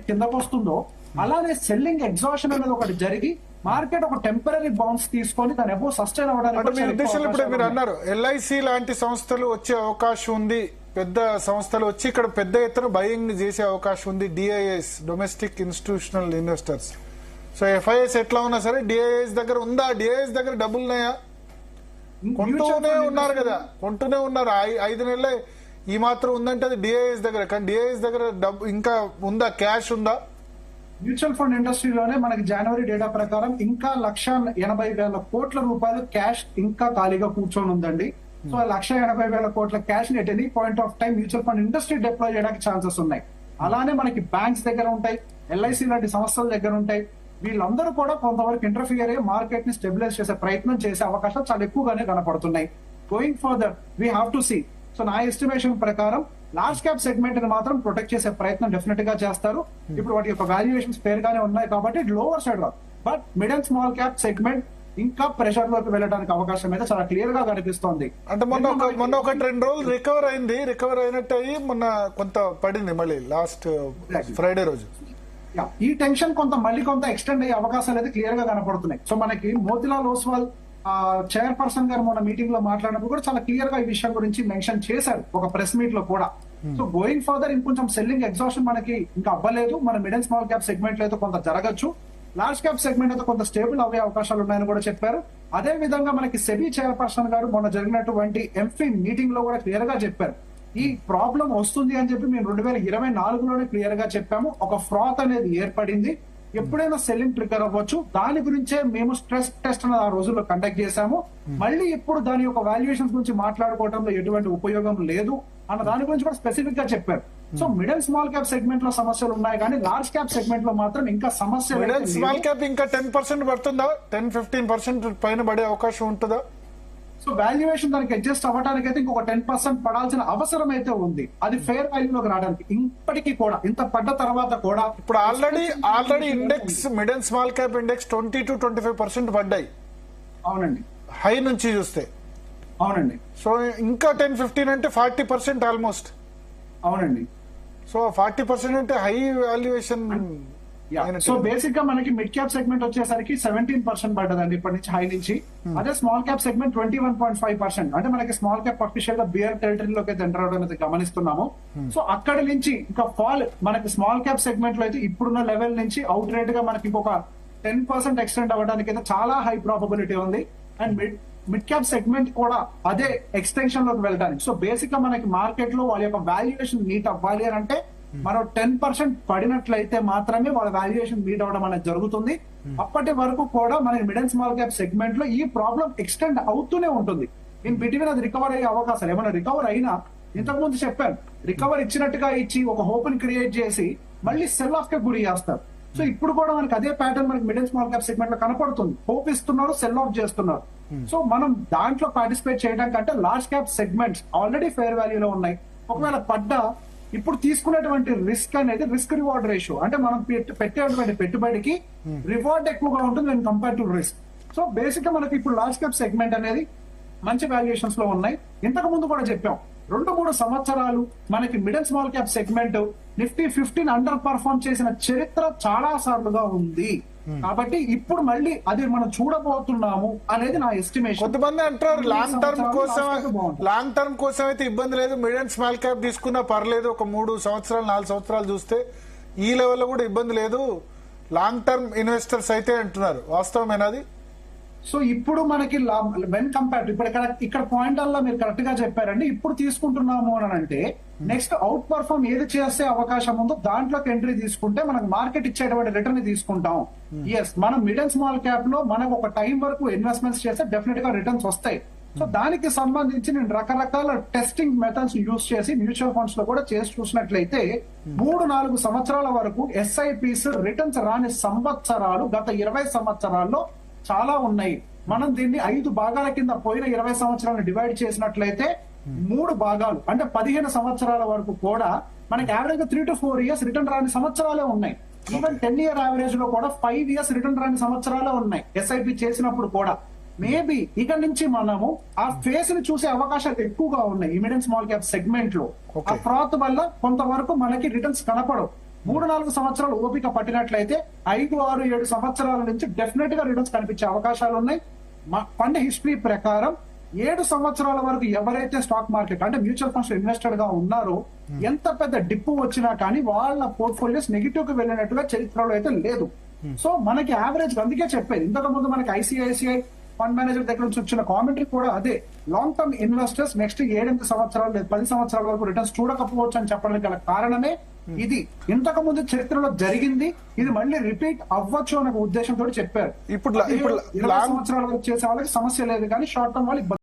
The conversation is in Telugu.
కిందకు వస్తుందో అలానే సెల్లింగ్ ఎగ్జాషన్ అనేది ఒకటి జరిగి మార్కెట్ ఒక టెంపరీ బౌన్స్ తీసుకొని దాని ఎబో సస్టైన్ అవ్వడానికి. ఇప్పుడు మీరు అన్నారు ఎల్ఐసి లాంటి సంస్థలు వచ్చే అవకాశం ఉంది, పెద్ద సంస్థలు వచ్చి ఇక్కడ పెద్ద ఎత్తున బయింగ్ చేసే అవకాశం ఉంది. DIs, domestic institutional investors. So FIs ఎట్లా ఉన్నా సరే డిఐఎస్ దగ్గర ఉందా? డిఐఎస్ దగ్గర డబ్బులున్నాయా? కొంటూనే ఉన్నారు కదా, కొంటూనే ఉన్నారు. 5 నెలలే ఈ మాత్రం ఉందంటే అది డిఐఎస్ దగ్గర. కానీ డిఐఎస్ దగ్గర డబ్బు ఇంకా ఉందా? క్యాష్ ఉందా? మ్యూచువల్ ఫండ్ ఇండస్ట్రీలోనే మనకి జనవరి డేటా ప్రకారం ఇంకా 1,80,000 కోట్ల రూపాయలు క్యాష్ ఇంకా ఖాళీగా కూర్చొని ఉందండి. సో 1,80,000 కోట్ల cash at any point of time mutual fund industry deploy చేయడానికి ఛాన్సెస్ ఉన్నాయి. అలానే మనకి బ్యాంక్స్ దగ్గర ఉంటాయి, ఎల్ఐసి లాంటి సంస్థల దగ్గర ఉంటాయి. వీళ్ళందరూ కూడా కొంతవరకు ఇంటర్ఫియర్ అయ్యి మార్కెట్ ని స్టెబిలైజ్ చేసే ప్రయత్నం చేసే అవకాశాలు చాలా ఎక్కువగానే కనపడుతున్నాయి. Going further we have to see. So నా ఎస్టిమేషన్ ప్రకారం లార్జ్ క్యాప్ సెగ్మెంట్ ని మాత్రం ప్రొటెక్ట్ చేసే ప్రయత్నం డెఫినెట్ గా చేస్తారు. ఇప్పుడు వాటి యొక్క వాల్యుయేషన్స్ ఫేర్ గానే ఉన్నాయి కాబట్టి లోవర్ సైడ్ రాదు. But mid and small cap segment ఇంకా ప్రెషర్ లోకి వెళ్ళడానికి అవకాశం అయితే చాలా క్లియర్ గా కనిపిస్తోంది. అంటే మొన్న ఒక 2 రోజులు రికవర్ అయింది, రికవర్ అయినట్టు అయ్యి మొన్న కొంత పడింది మళ్ళీ లాస్ట్ ఫ్రైడే రోజు. ఈ టెన్షన్ మళ్ళీ కొంత ఎక్స్టెండ్ అయ్యే అవకాశాలు అయితే క్లియర్ గా కనపడుతున్నాయి. సో మనకి మోతిలాల్ ఓస్వాల్ చైర్పర్సన్ గారు మొన్న మీటింగ్ లో మాట్లాడినప్పుడు కూడా చాలా క్లియర్ గా ఈ విషయం గురించి మెన్షన్ చేశారు ఒక ప్రెస్ మీట్ లో కూడా. సో గోయింగ్ ఫర్దర్ ఇంకొంచెం సెల్లింగ్ ఎగ్జాషన్ మనకి ఇంకా అవ్వలేదు. మన mid and small cap segment లో అయితే కొంత జరగచ్చు, లార్జ్ క్యాప్ సెగ్మెంట్ అయితే కొంత స్టేబుల్ అయ్యే అవకాశాలు ఉన్నాయని కూడా చెప్పారు. అదే విధంగా మనకి సెబీ చైర్పర్సన్ గారు మొన్న జరిగినటువంటి ఎంఫీ మీటింగ్ లో కూడా క్లియర్ గా చెప్పారు ఈ ప్రాబ్లం వస్తుంది అని చెప్పి మేము 2024లోనే క్లియర్ గా చెప్పాము. ఒక ఫ్రాత్ అనేది ఏర్పడింది, ఎప్పుడైనా సెల్లింగ్ ట్రిగర్ అవ్వచ్చు. దాని గురించే మేము స్ట్రెస్ టెస్ట్ అనేది ఆ రోజుల్లో కండక్ట్ చేశాము. మళ్ళీ ఇప్పుడు దాని యొక్క వాల్యుయేషన్స్ గురించి మాట్లాడుకోవడంలో ఎటువంటి ఉపయోగం లేదు అన్న దాని గురించి కూడా స్పెసిఫిక్ గా చెప్పారు. So mid and small cap segment లో సమస్యలు ఉన్నాయి కానీ లార్జ్ క్యాప్ సెగ్మెంట్ లో మాత్రం ఇంకా సమస్యలు. మిడ్ అండ్ స్మాల్ క్యాప్ ఇంకా 10% పడుతుందా? 10-15% పైన పడే అవకాశం ఉంటుందా? సో వాల్యుయేషన్ దానికి అడ్జస్ట్ అవ్వడానికి అయితే ఇంకొక 10% పడాల్సిన అవసరం అయితే ఉంది, అది ఫేర్ వాల్యూలోకి రావడానికి. ఇప్పటికీ కూడా ఇంత పడ్డ తర్వాత కూడా ఇప్పుడు already index mid and small cap index 20-25% పడ్డాయి. అవునండి, హై నుంచి చూస్తే. అవునండి. సో ఇంకా 10-15 అంటే 40% ఆల్మోస్ట్. అవునండి. సో 40% అంటే హై వాల్యుయేషన్. సో బేసిక్ గా మనకి మిడ్ క్యాప్ సెగ్మెంట్ వచ్చేసరికి 17% పడ్డదండి ఇప్పటి నుంచి హై నుంచి. అదే స్మాల్ క్యాప్ సెగ్మెంట్ 21.5%. అంటే మనకి స్మాల్ క్యాప్ అఫీషియల్ గా బియర్ టెరిటరీలోకి ఎంటర్ అవడం అనేది గమనిస్తున్నాము. సో అక్కడి నుంచి ఇంకా ఫాల్ మనకి స్మాల్ క్యాప్ సెగ్మెంట్ లో అయితే ఇప్పుడున్న లెవెల్ నుంచి అవుట్ రేట్ గా మనకి ఇంకొక 10% ఎక్స్టెండ్ అవ్వడానికి అయితే చాలా హై ప్రాబబిలిటీ ఉంది. అండ్ మిడ్ క్యాప్ సెగ్మెంట్ కూడా అదే ఎక్స్టెన్షన్ లోకి వెళ్ళడానికి. సో బేసిక్ గా మనకి మార్కెట్ లో వాళ్ళ యొక్క వాల్యుయేషన్ మీట్ అవ్వాలి అని అంటే మనం 10% పడినట్లయితే మాత్రమే వాళ్ళ వాల్యుయేషన్ మీట్ అవడం అనేది జరుగుతుంది. అప్పటి వరకు కూడా మనకి mid and small cap segment లో ఈ ప్రాబ్లం ఎక్స్టెండ్ అవుతూనే ఉంటుంది. ఇన్ బిట్వీన్ అది రికవర్ అయ్యే అవకాశాలు ఏమైనా రికవర్ అయినా, ఇంతకు ముందు చెప్పాను, రికవర్ ఇచ్చినట్టుగా ఇచ్చి ఒక హోప్ ని క్రియేట్ చేసి మళ్ళీ సెల్ ఆఫ్ కి గురి చేస్తారు. సో ఇప్పుడు కూడా మనకి అదే ప్యాటర్న్ మనకి mid and small cap segment లో కనపడుతుంది. హోప్ ఇస్తున్నారు, సెల్ ఆఫ్ చేస్తున్నారు. సో మనం దాంట్లో పార్టిసిపేట్ చేయడం కంటే large cap segments already fair వాల్యూలో ఉన్నాయి. ఒకవేళ పడ్డా ఇప్పుడు తీసుకునేటువంటి రిస్క్ అనేది రిస్క్ రివార్డ్ రేషియో, అంటే మనం పెట్టేటువంటి పెట్టుబడికి రివార్డ్ ఎక్కువగా ఉంటుంది when compare to risk. So basic గా మనకి ఇప్పుడు లార్జ్ క్యాప్ సెగ్మెంట్ అనేది మంచి వాల్యుయేషన్స్ లో ఉన్నాయి. ఇంతకు ముందు కూడా చెప్పాం 2-3 సంవత్సరాలు మనకి mid and small cap segment Nifty 15 under perform చేసిన చరిత్ర చాలా సార్లుగా ఉంది. కాబట్టి ఇప్పుడు మళ్ళీ అది మనం చూడబోతున్నాము అనేది నా ఎస్టిమేషన్. కొంతమంది అంటారు లాంగ్ టర్మ్ కోసం అయితే ఇబ్బంది లేదు, మిడ్ అండ్ స్మాల్ క్యాప్ తీసుకున్నా పర్లేదు, ఒక 3 సంవత్సరాలు 4 సంవత్సరాలు చూస్తే ఈ లెవెల్లో కూడా ఇబ్బంది లేదు లాంగ్ టర్మ్ ఇన్వెస్టర్స్ అయితే అంటున్నారు. వాస్తవమేనాది? సో ఇప్పుడు మనకి వెన్ కంపేర్ ఇక్కడ పాయింట్ అలా మీరు కరెక్ట్ గా చెప్పారండి. ఇప్పుడు తీసుకుంటున్నాము అని అంటే నెక్స్ట్ అవుట్ పర్ఫార్మ్ ఏది చేసే అవకాశం ఉందో దాంట్లోకి ఎంట్రీ తీసుకుంటే మనకు మార్కెట్ ఇచ్చేటువంటి రిటర్న్ తీసుకుంటాం. ఎస్, మనం మిడ్ అండ్ స్మాల్ క్యాప్ లో మనకు ఒక టైం వరకు ఇన్వెస్ట్మెంట్స్ చేస్తే డెఫినెట్ గా రిటర్న్స్ వస్తాయి. సో దానికి సంబంధించి నేను రకరకాల టెస్టింగ్ మెథడ్స్ యూజ్ చేసి మ్యూచువల్ ఫండ్స్ లో కూడా చేసి చూసినట్లయితే 3-4 సంవత్సరాల వరకు ఎస్ఐపిస్ రిటర్న్స్ రాని సంవత్సరాలు గత 20 సంవత్సరాల్లో చాలా ఉన్నాయి. మనం దీన్ని 5 భాగాల కింద పోయిన 20 సంవత్సరాలను డివైడ్ చేసినట్లయితే 3 భాగాలు అంటే 15 సంవత్సరాల వరకు కూడా మనకి యావరేజ్ 3 to 4 years రిటర్న్ రాని సంవత్సరాలే ఉన్నాయి. ఈవెన్ 10 year యావరేజ్ లో కూడా 5 years రిటర్న్ రాని సంవత్సరాలే ఉన్నాయి ఎస్ఐపి చేసినప్పుడు కూడా. మేబీ ఇక నుంచి మనము ఆ ఫేస్ ని చూసే అవకాశాలు ఎక్కువగా ఉన్నాయి ఈ mid and small cap segment లో. ఆ ఫ్రాత్ వల్ల కొంతవరకు మనకి రిటర్న్స్ కనపడవు. 3-4 సంవత్సరాలు ఓపిక పట్టినట్లయితే 5, 6, 7 సంవత్సరాల నుంచి డెఫినెట్ గా రిటర్న్స్ కనిపించే అవకాశాలు ఉన్నాయి. మా ఫండ్ హిస్టరీ ప్రకారం 7 సంవత్సరాల వరకు ఎవరైతే స్టాక్ మార్కెట్ అంటే మ్యూచువల్ ఫండ్స్ ఇన్వెస్టెడ్ గా ఉన్నారో ఎంత పెద్ద డిప్పు వచ్చినా కానీ వాళ్ళ పోర్ట్ఫోలియోస్ నెగిటివ్ కి వెళ్ళినట్టుగా చరిత్రలో అయితే లేదు. సో మనకి యావరేజ్ అందుకే చెప్పేది ఇంతకు ముందు మనకి ఐసిఐసిఐ ఫండ్ మేనేజర్ దగ్గర నుంచి వచ్చిన కామెంటరీ కూడా అదే, లాంగ్ టర్మ్ ఇన్వెస్టర్స్ నెక్స్ట్ 7-8 సంవత్సరాలు లేదా 10 సంవత్సరాల వరకు రిటర్న్స్ చూడకపోవచ్చు అని చెప్పడానికి గల కారణమే ఇది. ఇంతకు ముందు చరిత్రలో జరిగింది, ఇది మళ్ళీ రిపీట్ అవ్వచ్చు అనే ఉద్దేశంతో చెప్పారు. ఇప్పుడు 20 సంవత్సరాల వరకు చేసే వాళ్ళకి సమస్య లేదు కానీ షార్ట్ టర్మ్ వాళ్ళు